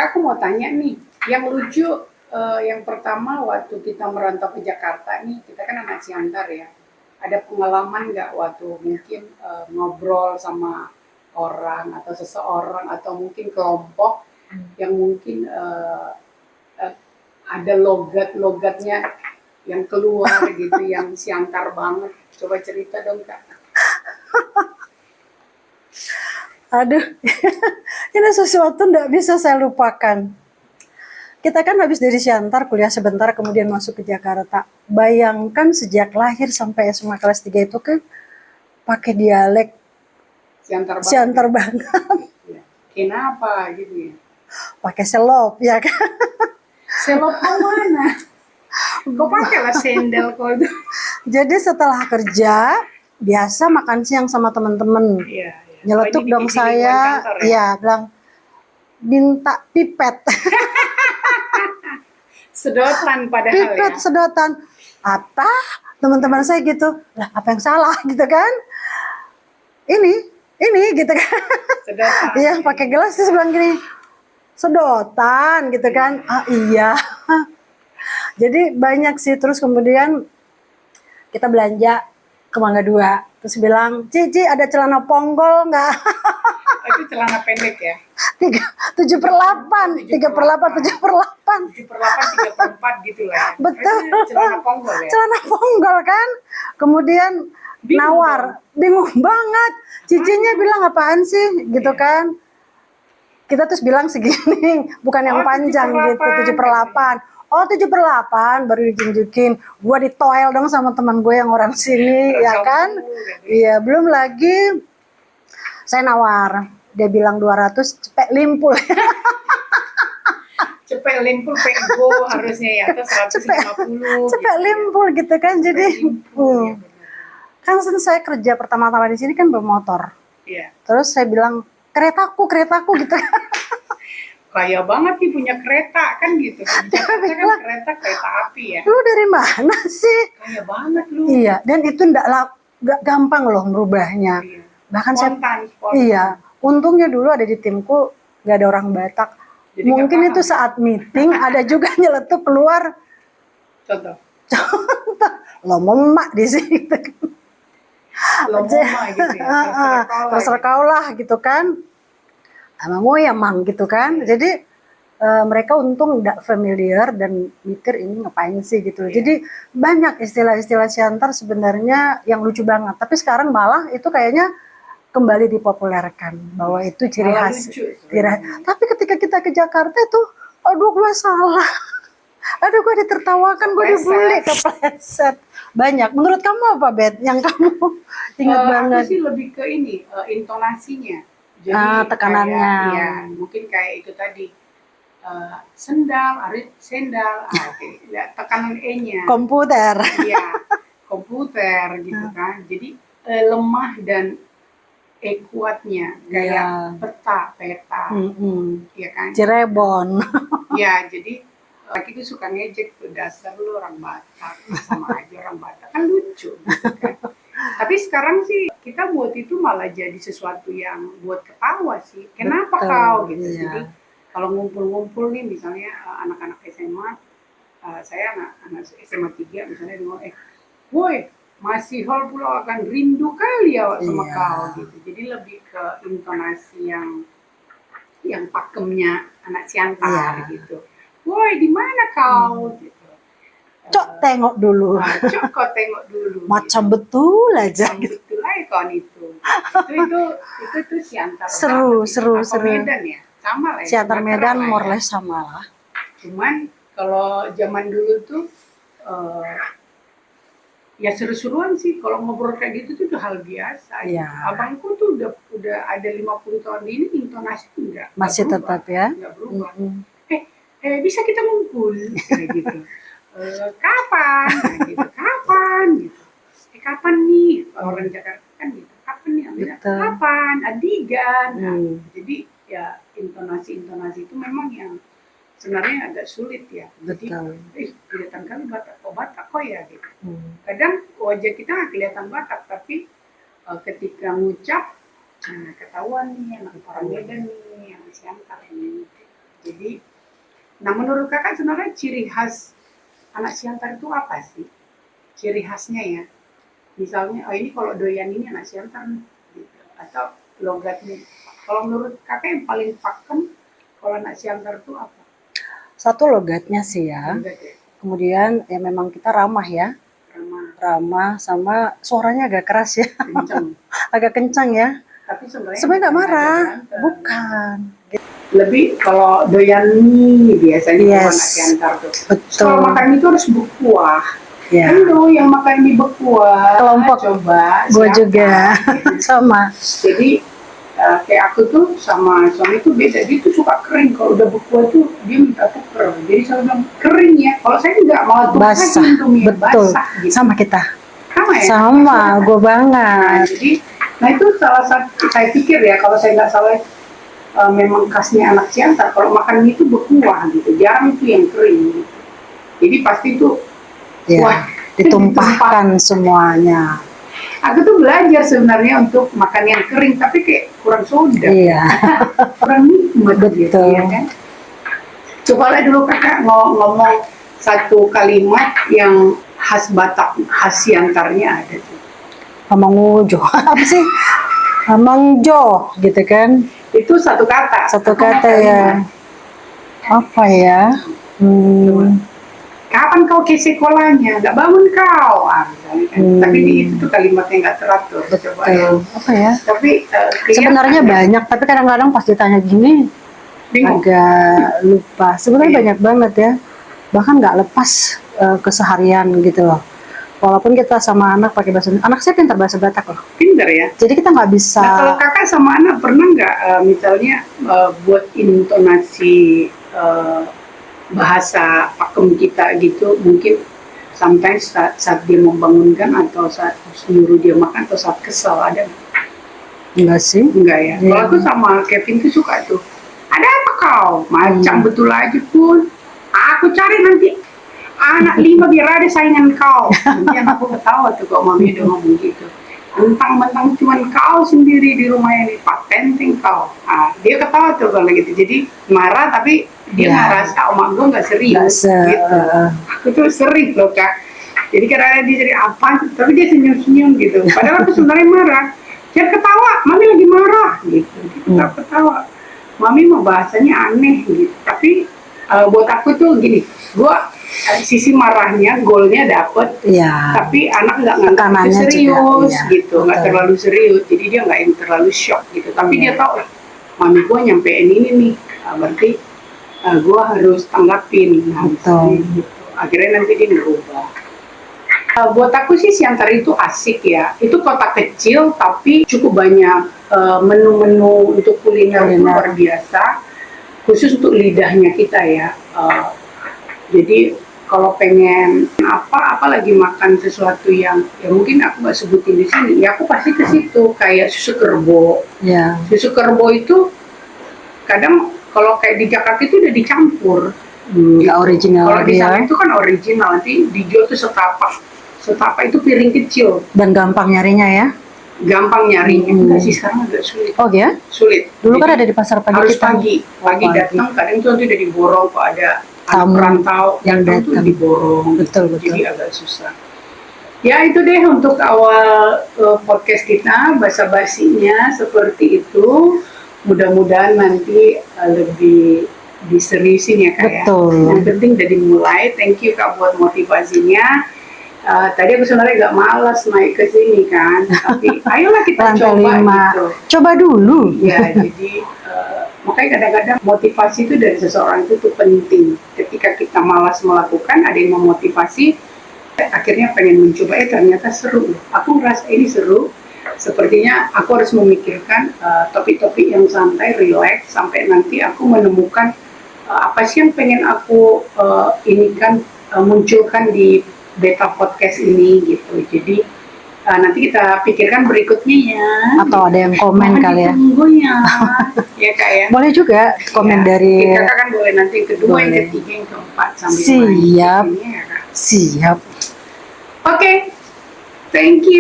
Kak, aku mau tanya nih, yang lucu yang pertama waktu kita merantau ke Jakarta nih, kita kan anak Siantar ya. Ada pengalaman nggak waktu mungkin ngobrol sama orang atau seseorang atau mungkin kelompok yang mungkin eh, ada logat-logatnya yang keluar gitu, yang Siantar banget. Coba cerita dong Kak. Aduh, ini sesuatu nggak bisa saya lupakan. Kita kan habis dari Siantar, kuliah sebentar, kemudian masuk ke Jakarta. Bayangkan sejak lahir sampai SMA kelas 3 itu kan pakai dialek Siantar banget. Siantar banget. Ya. Kenapa gitu ya? Pakai selop, ya kan? Selop kau mana? Kau pakailah sendal kau itu. Jadi setelah kerja, biasa makan siang sama teman-teman. Iya, iya. Nyeletuk dong Di lingkungan saya, kantor ya? iya bilang minta pipet. Sedotan padahal Pipet ya. sedotan. Apa? Teman-teman saya gitu. Lah, apa yang salah gitu kan? Ini gitu kan. Sedotan. Iya, pakai gelas terus bilang gini. Sedotan gitu kan. Ah iya. Jadi banyak sih, terus kemudian kita belanja ke Mangga 2. Terus bilang, Cici ada celana ponggol nggak? Oh, itu celana pendek ya? 7/8, 3/8, 7/8. 7/8, 3/4 gitu lah ya. Betul. Itu celana ponggol ya? Celana ponggol kan. Kemudian nawar, bingung banget. Cicinya bilang apaan sih gitu kan. Kita terus bilang segini, bukan yang panjang gitu, 7/8. Oh 7/8 baru ditunjukin. Gua ditoel dong sama teman gue yang orang sini, ya kan? Iya, belum lagi saya nawar. Dia bilang 200, cepet limpul. Cepet limpul pego harusnya ya, atau 150. Cepet limpul gitu kan. Jadi kan saya kerja pertama-tama di sini kan bermotor. Iya. Terus saya bilang keretaku gitu. Kaya banget nih punya kereta kan gitu. Di Jakarta kan kereta api ya. Lu dari mana sih? Kaya banget lu. Iya, dan itu nggak gampang loh merubahnya. Iya. Bahkan Spontan. iya, untungnya dulu ada di timku nggak ada orang Batak. Jadi mungkin itu saat meeting ada juga nyeletuk keluar. Contoh. Lo memak di sini. Lo memak gitu ya. Terserah kau lah gitu kan. Emang ya mang gitu kan. Jadi mereka untung tidak familiar dan mikir ini ngapain sih gitu. Jadi banyak istilah-istilah Siantar sebenarnya yang lucu banget. Tapi sekarang malah itu kayaknya kembali dipopulerkan bahwa itu ciri khas. Tapi ketika kita ke Jakarta itu, aduh gue salah. Aduh gue ditertawakan, gue dibully, kepleset. Banyak. Menurut kamu apa, Bet? Yang kamu ingat banget? Aku sih lebih ke ini, intonasinya. Jadi tekanannya. Ya, mungkin kayak itu tadi. Sendal, sendal, ya, tekanan E-nya. Komputer. Iya, komputer gitu kan. Jadi lemah dan E kuatnya, kayak peta, ya kan. Cirebon. Ya, jadi laki itu suka ngejek tuh, dasar lu orang Batak, sama aja orang Batak, kan lucu gitu kan. Tapi sekarang sih kita buat itu malah jadi sesuatu yang buat ketawa sih. Kenapa kau gitu? Jadi kalau ngumpul-ngumpul nih misalnya anak-anak SMA, saya anak SMA 3 misalnya ngomong, woi masih hal pula akan rindu kali ya sama kau gitu. Jadi lebih ke intonasi yang pakemnya anak Siantar gitu. Woi di mana kau gitu. Cok tengok dulu. Cok kau tengok dulu. Macam gitu. Betul aja. Macam betul aja kawan itu. Itu Siantar. Seru. Medan ya. Sama lah ya. Siantar Medan morles sama lah. Cuman kalau zaman dulu tuh ya seru-seruan sih kalau ngobrol kayak gitu tuh udah hal biasa. Iya. Abangku tuh udah ada 50 tahun ini intonasi tuh enggak. Masih berubah, tetap ya. Enggak berubah. Bisa kita ngumpul kayak gitu. Kapan? Nah, gitu. Kapan gitu. Kapan nih? Orang Jakarta kan gitu. Kapan nih? Kapan? Adigan. Nah, jadi ya intonasi itu memang yang sebenarnya agak sulit ya. Jadi, kelihatan kali Batak kok ya gitu. Kadang wajah kita nggak kelihatan Batak, tapi ketika ngucap, ketahuan nih anak orang Medan nih, yang Siantar nih. Jadi Jadi, nah menurut kakak sebenarnya ciri khas anak Siantar itu apa sih? Ciri khasnya ya. Misalnya, oh ini kalau doyan ini anak Siantar nih, gitu. Atau logatnya. Kalau menurut kakak yang paling pakem kalau anak Siantar itu apa? Satu logatnya sih ya. Logat ya, Kemudian ya memang kita ramah ya. ramah, Ramah sama suaranya agak keras ya. kenceng. Agak kencang ya. Tapi sebenarnya Sebenarnya nggak bukan marah. ngajak berantem. Bukan. Lebih kalau doyan mie biasanya Yes. kalau anak Siantar tuh. Terus Betul. kalau makan mie itu harus berkuah. Ya. Kan tuh yang makan mie berkuah. Kelompok Coba. gue siapa? juga sama. Jadi kayak aku tuh sama suami tuh beda, dia tuh suka kering. Kalau udah berkuah tuh dia minta tuker. Jadi saya bilang kering ya. Kalau saya nggak mau tuker Basah. untuk mie Betul. basah gitu. Sama kita. Sama ya. Sama, gue Nah, banget. jadi, nah itu salah satu saya pikir ya kalau saya nggak salah memang khasnya anak Siantar. Kalau makan mie itu berkuah gitu, jarang itu yang kering. Gitu. Jadi pasti itu Ya, wah, ditumpahkan semuanya. Aku tuh belajar sebenarnya untuk makan yang kering, tapi kayak kurang soda, Iya, kurang nikmat gitu betul. ya kan. Cobalah dulu kakak ngomong satu kalimat yang khas Batak, khas Siantarnya ada tuh. Amang Ujo. Apa sih? Amang Jo, gitu kan? Itu satu kata. Satu Aku kata mau ya. kalimat. Apa ya? Kapan kau ke sekolahnya? Nggak bangun kau. Misalnya kan. Tapi itu tuh kalimatnya nggak teratur. Coba ya. Betul. Apa ya? Tapi Sebenarnya banyak, tapi kadang-kadang pas ditanya gini bingung. agak lupa. Sebenarnya Iya. banyak banget ya. Bahkan nggak lepas keseharian gitu loh. Walaupun kita sama anak pakai bahasa, anak saya pintar bahasa Batak loh. Pinter ya. Jadi kita nggak bisa. Nah kalau kakak sama anak pernah nggak misalnya buat intonasi bahasa pakem kita gitu, mungkin sometimes saat dia membangunkan atau saat nyuruh dia makan atau saat kesal ada nggak? Enggak sih. Enggak ya. Iya. Kalau aku sama Kevin tuh suka tuh. Ada apa kau? Macam betul aja pun. Aku cari nanti anak 5 biar ada saingan kau. Nanti anakku ketawa tuh kalau mami udah ngomong gitu. Mentang-mentang cuman kau sendiri di rumah ini, patenting kau. Dia ketawa tuh kalau gitu. Jadi marah tapi dia Ya. ngerasa emak gue nggak serius. Gitu. Aku tuh sering loh kak. Jadi kadang-kadang dia jadi apa, tapi dia senyum-senyum gitu. Padahal aku sebenarnya marah. Dia ketawa, mami lagi marah gitu. Dia ketawa. Mami mau bahasanya aneh gitu. Tapi buat aku tuh gini, gua sisi marahnya, goalnya dapet, Iya. tapi anak nggak nganggap itu Tekanannya juga, serius iya, gitu, nggak betul. terlalu serius. Jadi dia nggak yang terlalu shock gitu. Tapi dia tahu, mami gua nyampein ini nih, berarti gua harus tanggapin. Nah, Betul. gitu. Akhirnya nanti dia berubah. Buat aku sih Siantar itu asik ya. Itu kota kecil tapi cukup banyak menu-menu untuk kuliner itu luar biasa. Khusus untuk lidahnya kita ya. Jadi kalau pengen apa lagi makan sesuatu yang ya mungkin aku nggak sebutin di sini, ya aku pasti ke situ kayak susu kerbo. Ya. Susu kerbo itu kadang kalau kayak di Jakarta itu udah dicampur. Nggak original Kalau di sana dia. itu kan original, nanti dijual tuh setapak. Setapak itu piring kecil, Dan gampang nyarinya ya. gampang nyarinya. Enggak sih, sekarang agak sulit. Oh ya? Sulit. Dulu kan Jadi, ada di pasar pagi harus kita. pagi. Pagi Pagi. datang, kadang itu nanti udah diborong kok ada anak Tamu perantau yang datang tuh datang. diborong. Betul, betul. Jadi agak susah. Ya itu deh untuk awal podcast kita, basa-basinya seperti itu. Mudah-mudahan nanti lebih diseriusin ya Kak ya. Betul. Yang penting udah dimulai. Thank you Kak buat motivasinya. Tadi aku sebenarnya agak malas naik ke sini kan, tapi ayolah kita Lantai coba 5. gitu. Coba dulu. Ya, jadi makanya kadang-kadang motivasi itu dari seseorang itu tuh penting. Ketika kita malas melakukan, ada yang memotivasi, akhirnya pengen mencoba, ternyata seru. Aku ngerasa ini seru. Sepertinya aku harus memikirkan topik-topik yang santai, relax, sampai nanti aku menemukan apa sih yang pengen aku munculkan di beta podcast ini gitu. Jadi nanti kita pikirkan berikutnya ya. Atau ada yang komen Mohon kali ya. ditunggu ya. Ya Kak ya. Boleh juga komen Ya, dari. Kakak kan boleh nanti yang kedua, yang Boleh. ketiga, yang keempat sambil Siap. main. Ya, Kak. Siap. Oke. Thank you.